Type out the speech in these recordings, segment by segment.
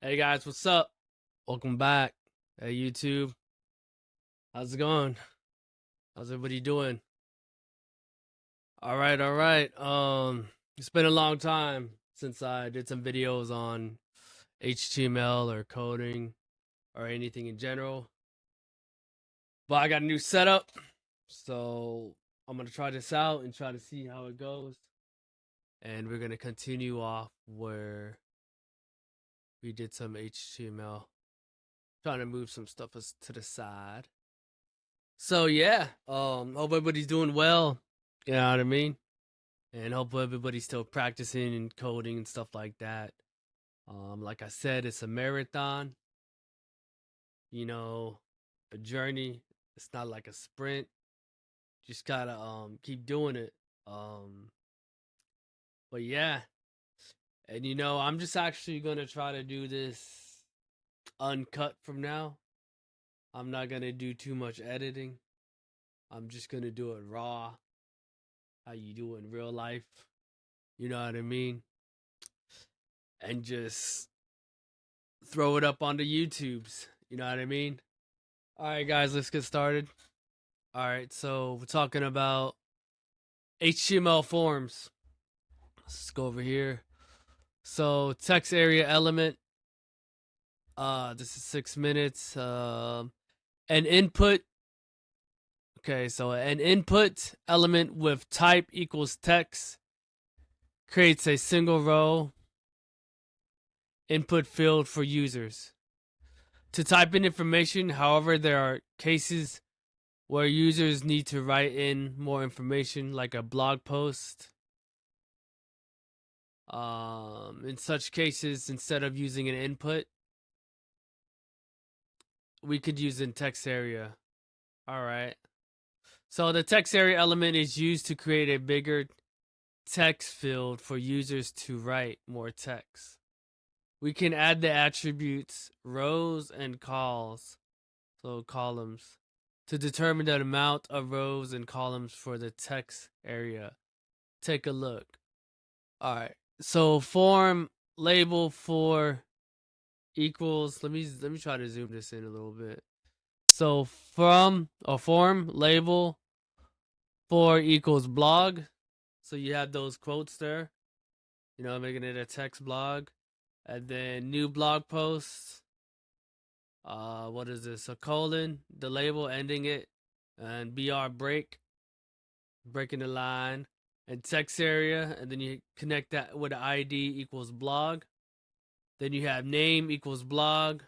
Hey guys, what's up? Welcome back. Hey YouTube, how's it going? How's everybody doing? All right, all right. It's been a long time since I did some videos on HTML or coding or anything in general. But I got a new setup, so I'm gonna try this out and try to see how it goes. And we're gonna continue off where we did some HTML, trying to move some stuff to the side. So yeah, hope everybody's doing well. You know what I mean? And hope everybody's still practicing and coding and stuff like that. Like I said, it's a marathon, you know, a journey. It's not like a sprint. Just gotta keep doing it. Um but yeah. And I'm just actually gonna try to do this uncut from now. I'm not gonna do too much editing. I'm just gonna do it raw, how you do it in real life. You know what I mean? And just throw it up on the YouTubes. You know what I mean? All right, guys, let's get started. All right, so we're talking about HTML forms. Let's go over here. So TextArea Element. This is 6 minutes. An input. Okay, so an input element with type equals text creates a single row input field for users to type in information. However, there are cases where users need to write in more information, like a blog post. In such cases, instead of using an input, we could use in TextArea. All right. So the TextArea element is used to create a bigger text field for users to write more text. We can add the attributes rows and columns to determine the amount of rows and columns for the text area. Take a look. All right. So form label for equals. Let me try to zoom this in a little bit. So from a form label for equals blog. So you have those quotes there. Making it a text blog, and then new blog post. What is this? A colon, the label ending it, and br breaking the line, and text area, and then you connect that with ID equals blog. Then you have name equals blog.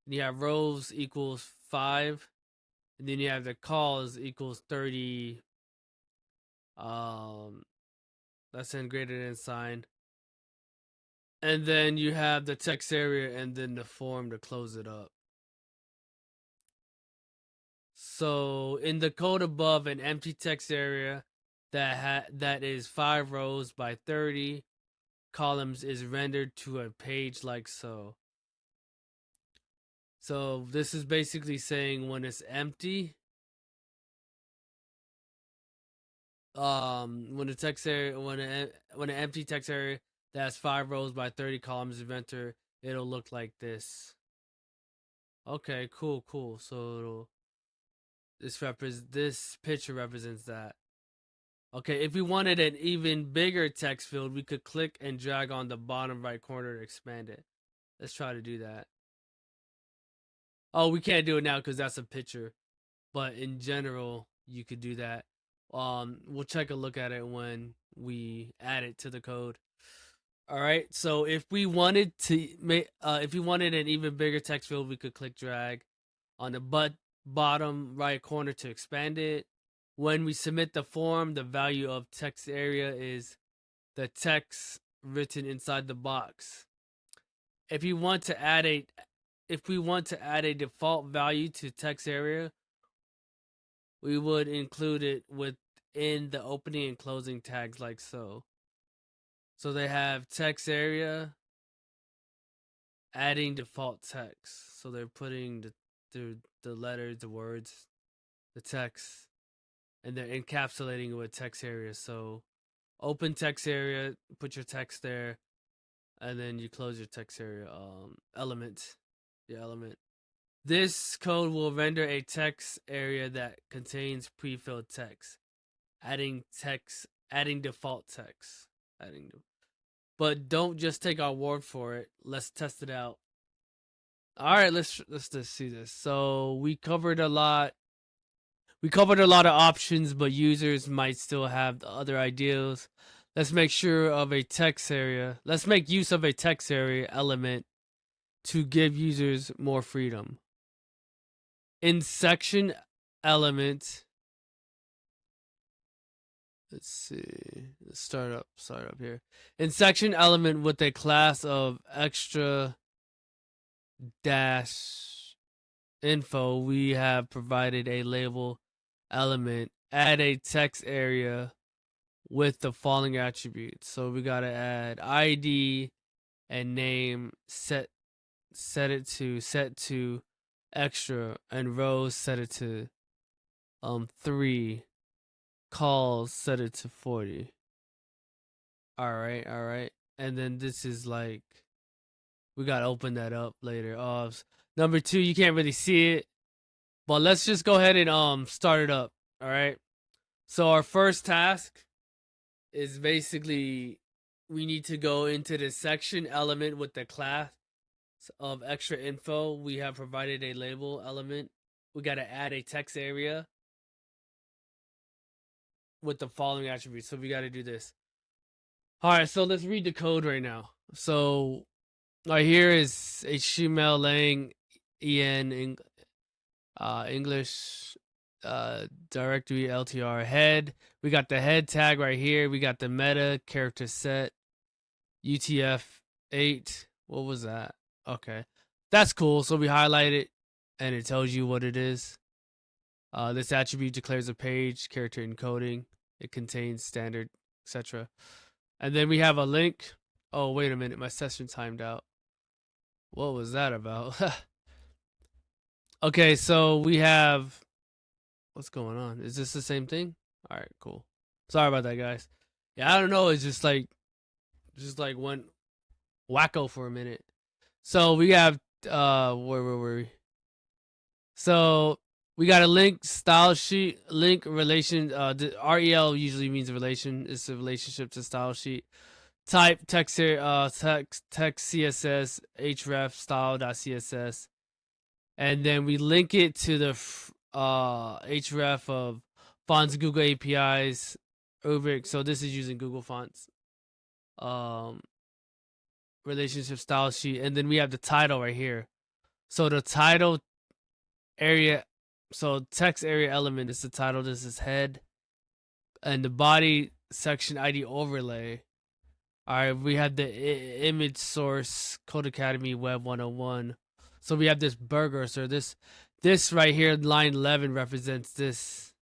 And you have rows equals 5. And then you have the calls equals 30. That's in greater than sign. And then you have the text area and then the form to close it up. So in the code above, an empty text area that is 5 rows by 30 columns is rendered to a page like so. So this is basically saying when it's empty, when the text area, when an empty text area that has 5 rows by 30 columns is rendered, it'll look like this. Okay, cool. So this picture represents that. Okay, if we wanted an even bigger text field, we could click and drag on the bottom right corner to expand it. Let's try to do that. Oh, we can't do it now because that's a picture. But in general, you could do that. We'll take a look at it when we add it to the code. All right. So if we wanted to make, if we wanted an even bigger text field, we could click drag on the bottom right corner to expand it. When we submit the form, the value of text area is the text written inside the box. If we want to add a default value to text area, we would include it within the opening and closing tags like so. So they have text area, adding default text. So they're putting the letters, the words, the text, and they're encapsulating it with text area. So open text area, put your text there, and then you close your TextArea element, your element. This code will render a text area that contains pre-filled text, adding default text, but don't just take our word for it. Let's test it out. All right, let's just see this. So we covered a lot. We covered a lot of options, but users might still have other ideas. Let's make sure of a text area. Let's make use of a TextArea element to give users more freedom. In section element, let's see. Let's start up here. In section element with a class of extra dash info, we have provided a label element. Add a text area with the following attributes. So we gotta add ID and name. Set to extra, and rows set it to 3. Calls set it to 40. All right. And then this is like, we gotta open that up later. Number 2, you can't really see it, but let's just go ahead and start it up. All right. So our first task is basically we need to go into the section element with the class of extra info. We have provided a label element. We got to add a text area with the following attributes. So we got to do this. All right, so let's read the code right now. So right here is HTML lang en English directory LTR head. We got the head tag right here. We got the meta character set UTF-8. What was that? Okay, that's cool. So we highlight it and it tells you what it is. This attribute declares a page, character encoding. It contains standard, etc. And then we have a link. Oh, wait a minute. My session timed out. What was that about? Okay, so we have... What's going on? Is this the same thing? All right, cool. Sorry about that, guys. Yeah, I don't know. It's just like went wacko for a minute. So we have... where were we? So we got a link style sheet, link relation. REL usually means relation. It's a relationship to style sheet. Type text CSS href style.css, and then we link it to the href of fonts, Google APIs, rubric. So this is using Google Fonts. Relationship style sheet, and then we have the title right here. So the title area, so TextArea element is the title. This is head, and the body section ID overlay. All right, we have the image source Codecademy Web 101. So we have this burger. So this right here, line 11 represents this.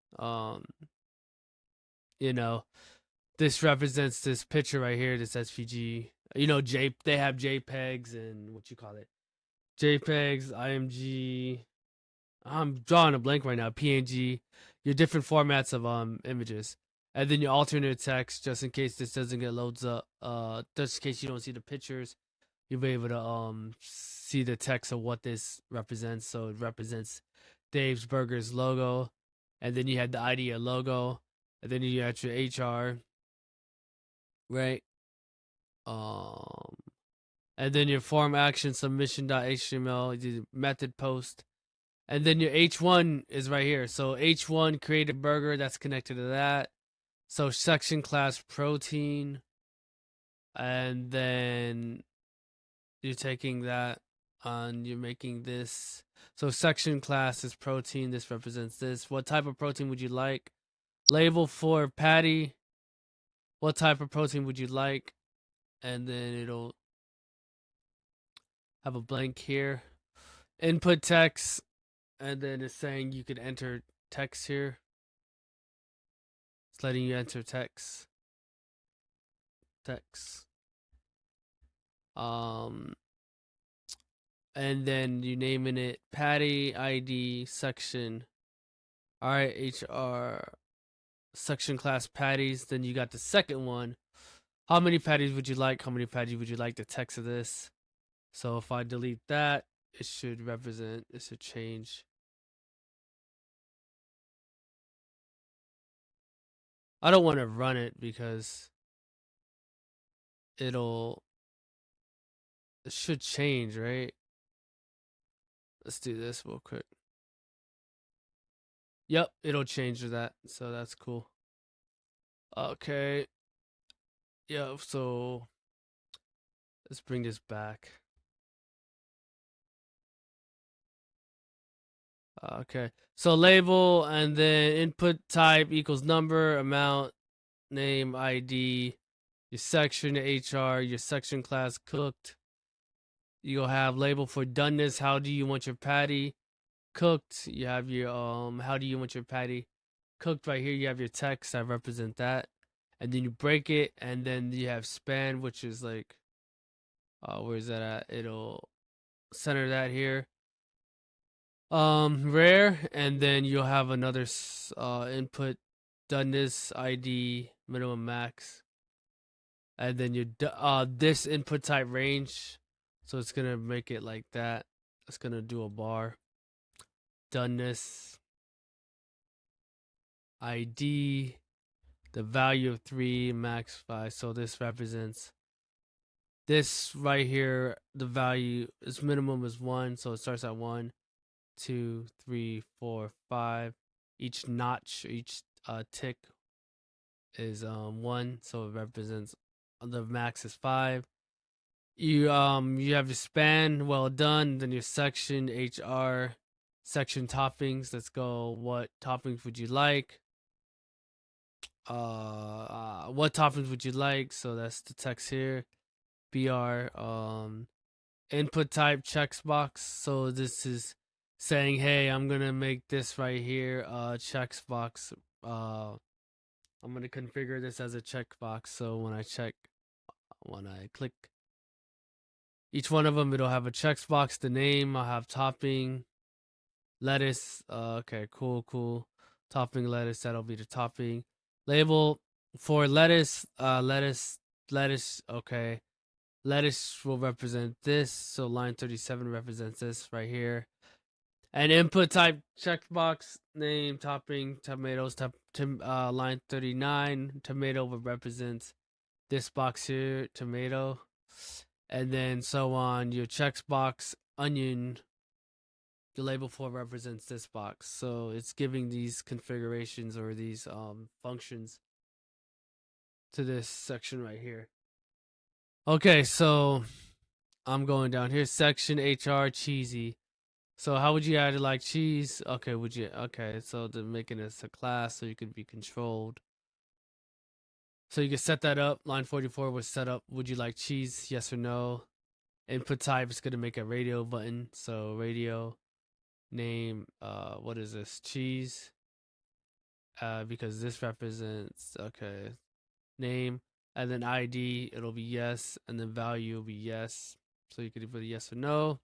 This represents this picture right here. This SVG. They have JPEGs and what you call it, JPEGs, IMG. I'm drawing a blank right now. PNG, your different formats of images, and then your alternate text, just in case this doesn't get loads up. Just in case you don't see the pictures, you'll be able to see the text of what this represents. So it represents Dave's Burgers logo, and then you had the ID logo, and then you got your HR, right? And then your form action submission.html, the method post. And then your H1 is right here. So H1 create a burger that's connected to that. So section class protein. And then you're taking that and you're making this. So section class is protein. This represents this. What type of protein would you like? Label for patty. What type of protein would you like? And then it'll have a blank here. Input text. And then it's saying you could enter text here. It's letting you enter text. And then you naming it Patty ID section. All right, HR section class patties. Then you got the second one. how many patties would you like? How many patties would you like? The text of this. So if I delete that, it should represent. It should change. I don't want to run it because it should change, right? Let's do this real quick. Yep, it'll change to that. So that's cool. Okay. Yeah, so let's bring this back. Okay. So label and then input type equals number, amount, name, ID, your section, HR, your section class cooked. You'll have label for doneness. How do you want your patty cooked? You have your how do you want your patty cooked right here. You have your text that represent that. And then you break it, and then you have span, which is like where's that at? It'll center that here. Rare, and then you'll have another input doneness ID minimum max, and then your this input type range, so it's gonna make it like that. It's gonna do a bar doneness ID, the value of 3, max 5. So this represents this right here. The value is minimum is 1, so it starts at 1, 2, 3, 4, 5. Each notch, each tick is 1, so it represents the max is 5. You have your span, well done. Then your section, HR, section toppings. Let's go. What toppings would you like? What toppings would you like? So that's the text here. BR input type checks box. So this is saying, hey, I'm gonna make this right here checks box. I'm gonna configure this as a checkbox. So when I click each one of them, it'll have a checkbox. The name, I'll have topping, lettuce. Okay, cool. Topping lettuce. That'll be the topping. Label for lettuce. Lettuce. Okay. Lettuce will represent this. So line 37 represents this right here. And input type checkbox name topping tomatoes. Line 39 tomato will represent this box here tomato, and then so on. Your checkbox onion. The label for represents this box. So it's giving these configurations or these functions to this section right here. Okay, so I'm going down here. Section HR cheesy. So how would you add it like cheese? Okay, would you? Okay, so they're making this a class so you could be controlled. So you can set that up. Line 44 was set up. Would you like cheese? Yes or no? Input type is going to make a radio button. So radio name, what is this? Cheese. Because this represents, okay, name. And then ID, it'll be yes. And then value will be yes. So you could put yes or no.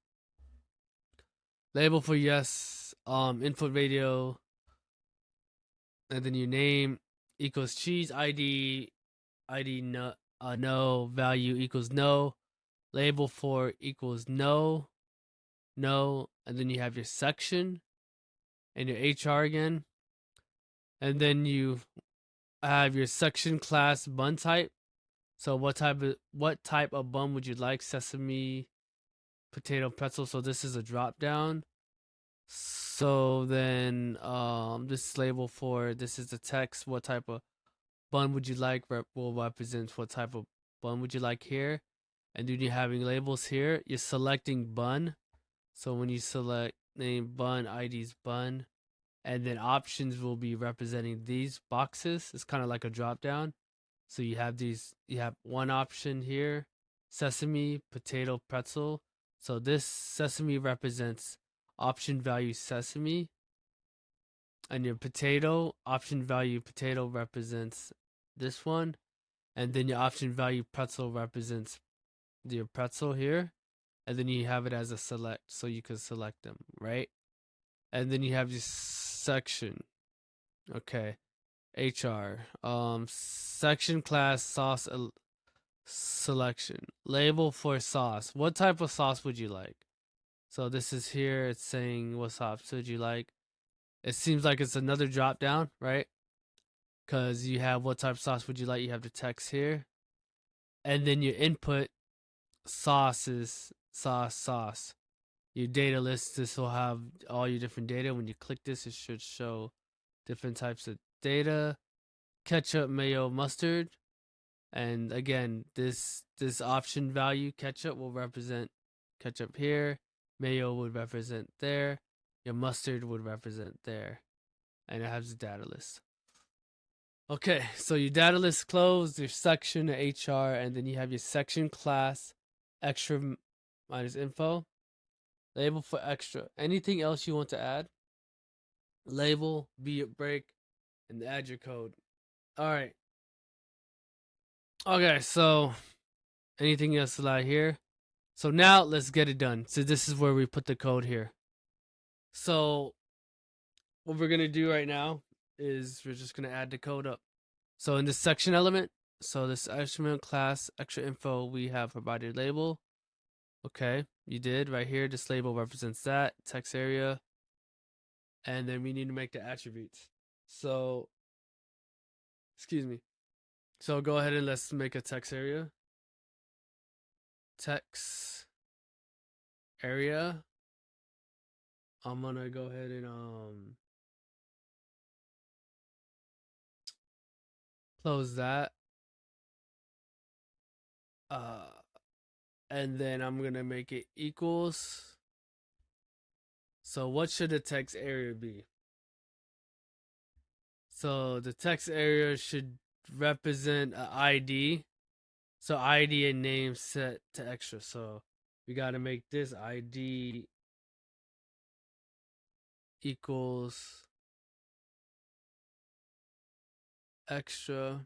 Label for yes. Input radio. And then your name equals cheese. ID no, no. Value equals no. Label for equals no. No. And then you have your section and your HR again. And then you have your section class bun type. So what type of bun would you like? Sesame, potato, pretzel. So this is a drop down. So then this label for this is the text. What type of bun would you like? Will represent what type of bun would you like here. And then you're having labels here. You're selecting bun. So when you select name bun, ID's bun. And then options will be representing these boxes. It's kind of like a drop down. So you have one option here, sesame, potato, pretzel. So this sesame represents option value sesame. And your potato, option value potato represents this one. And then your option value pretzel represents your pretzel here. And then you have it as a select, so you can select them, right? And then you have your section. Okay. HR. Section class sauce selection. Label for sauce. What type of sauce would you like? So this is here. It's saying what sauce would you like? It seems like it's another drop down, right? Because you have what type of sauce would you like? You have the text here. And then your input sauce is sauce. Your data list, this will have all your different data. When you click this, it should show different types of data. Ketchup, mayo, mustard. And again, this option value, ketchup, will represent ketchup here. Mayo would represent there. Your mustard would represent there. And it has the data list. Okay, so your data list closed, your section, HR, and then you have your section class, extra minus info, label for extra. Anything else you want to add? Label, be it break, and add your code. All right. Okay, so anything else to here? So now let's get it done. So this is where we put the code here. So what we're gonna do right now is we're just gonna add the code up. So in this section element, so this instrument class extra info, we have provided label. Okay, you did right here. This label represents that text area, and then we need to make the attributes. So, excuse me. So go ahead and let's make a text area. Text area. I'm gonna go ahead and close that. And then I'm gonna make it equals. So what should the text area be? So the text area should represent an ID. So ID and name set to extra. So we gotta make this ID equals extra.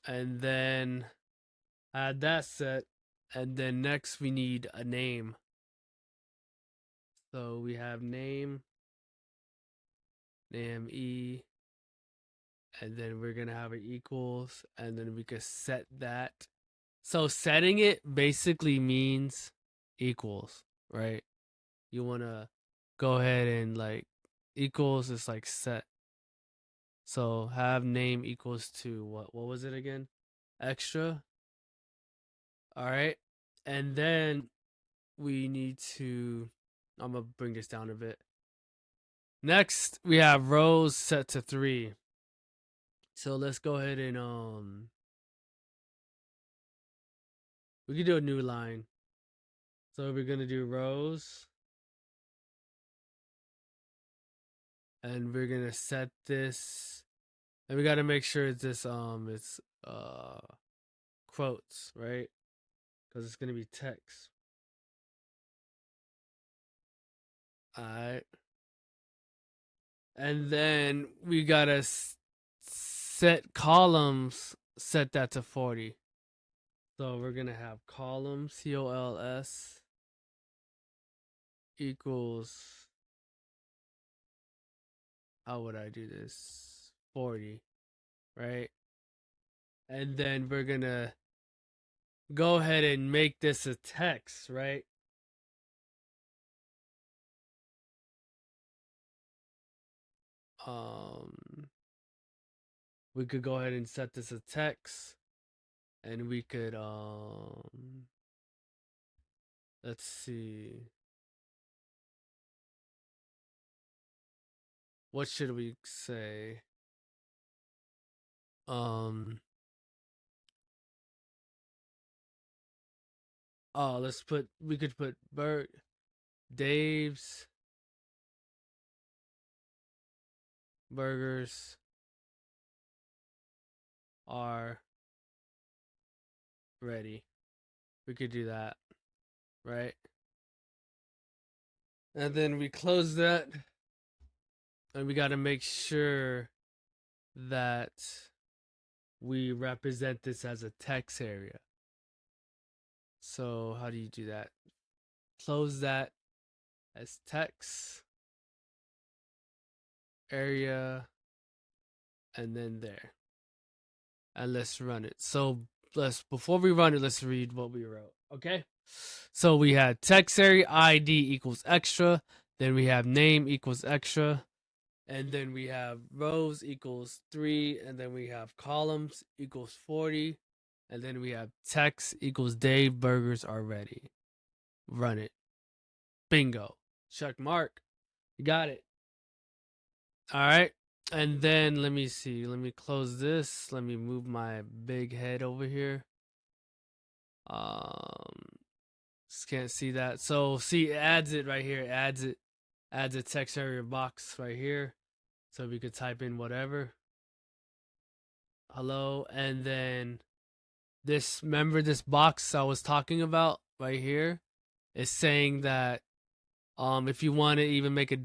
And then add that set. And then next we need a name. So we have name E, and then we're gonna have it equals, and then we could set that. So setting it basically means equals, right? You wanna go ahead and like equals is like set. So have name equals to what was it again? Extra. All right. And then we need to, I'm gonna bring this down a bit. Next, we have rows set to 3. So let's go ahead and we can do a new line. So we're gonna do rows, and we're gonna set this, and we gotta make sure it's quotes, right? Because it's gonna be text. Alright. And then we gotta set columns, set that to 40. So we're gonna have columns, COLS equals, how would I do this? 40, right? And then we're gonna go ahead and make this a text, right? We could go ahead and set this a text, and we could let's see, what should we say? Oh, we could put Dave's burgers are ready. We could do that, right? And then we close that, and we got to make sure that we represent this as a text area. So how do you do that? Close that as text area, and then there. and let's run it. So before we run it, let's read what we wrote. Okay. So we had TextArea ID equals extra. Then we have name equals extra. And then we have rows equals 3. And then we have columns equals 40. And then we have text equals Dave burgers are ready. Run it. Bingo. Check mark. You got it. All right. And then let me see. Let me close this. Let me move my big head over here. Just can't see that. So see, it adds it right here. It adds a text area box right here. So we could type in whatever. Hello. And then this, remember this box I was talking about right here is saying that if you want to even make a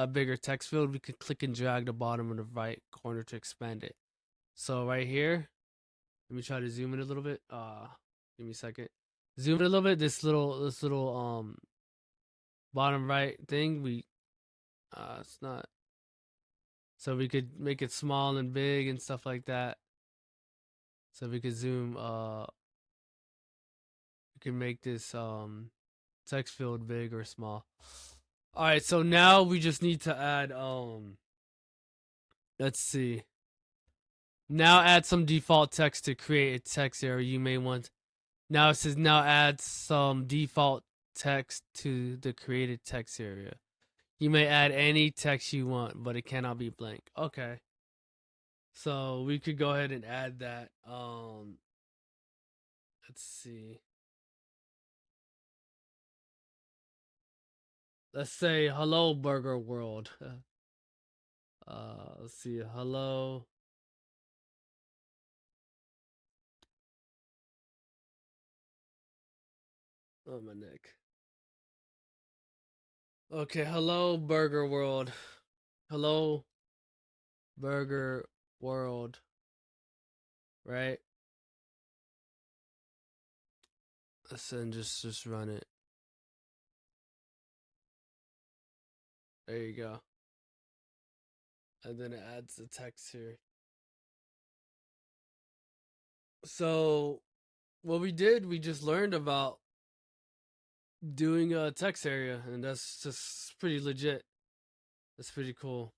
bigger text field, we could click and drag the bottom of the right corner to expand it. So right here, let me try to zoom in a little bit. Give me a second. Zoom in a little bit. This little bottom right thing, it's not. So we could make it small and big and stuff like that. So we could zoom. We can make this text field big or small. All right. So now we just need to add Let's see. Now add some default text to create a text area you may want. Now it says now add some default text to the created text area. You may add any text you want, but it cannot be blank. Okay. So we could go ahead and add that. Let's see. Let's say hello burger world. Let's see. Hello. Oh, my neck. Okay, hello burger world. Hello burger world. Right? Let's then just run it. There you go. And then it adds the text here. So what we did, we just learned about doing a text area, and that's just pretty legit. That's pretty cool.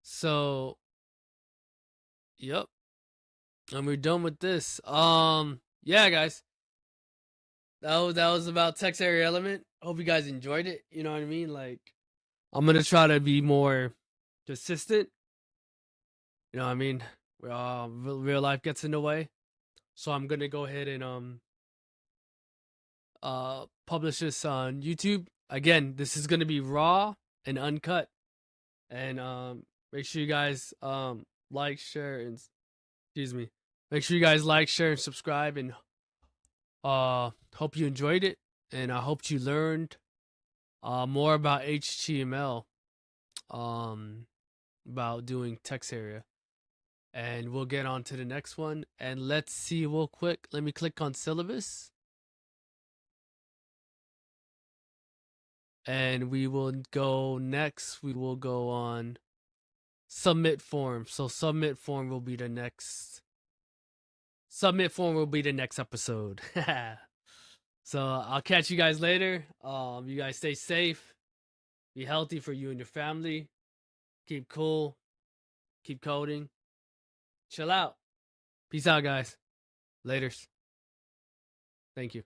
So, yep. And we're done with this. Yeah, guys. That was about TextArea Element. Hope you guys enjoyed it. You know what I mean? Like, I'm gonna try to be more consistent. You know what I mean? Real life gets in the way. So I'm gonna go ahead and publish this on YouTube. Again, this is gonna be raw and uncut. And make sure you guys like, share, and excuse me. Make sure you guys like, share, and subscribe. And hope you enjoyed it, and I hope you learned more about HTML, about doing text area. And we'll get on to the next one. And let's see real quick. Let me click on syllabus. And we will go next. We will go on submit form. So submit form will be the next. Submit form will be the next episode. So I'll catch you guys later. You guys stay safe. Be healthy for you and your family. Keep cool. Keep coding. Chill out. Peace out, guys. Laters. Thank you.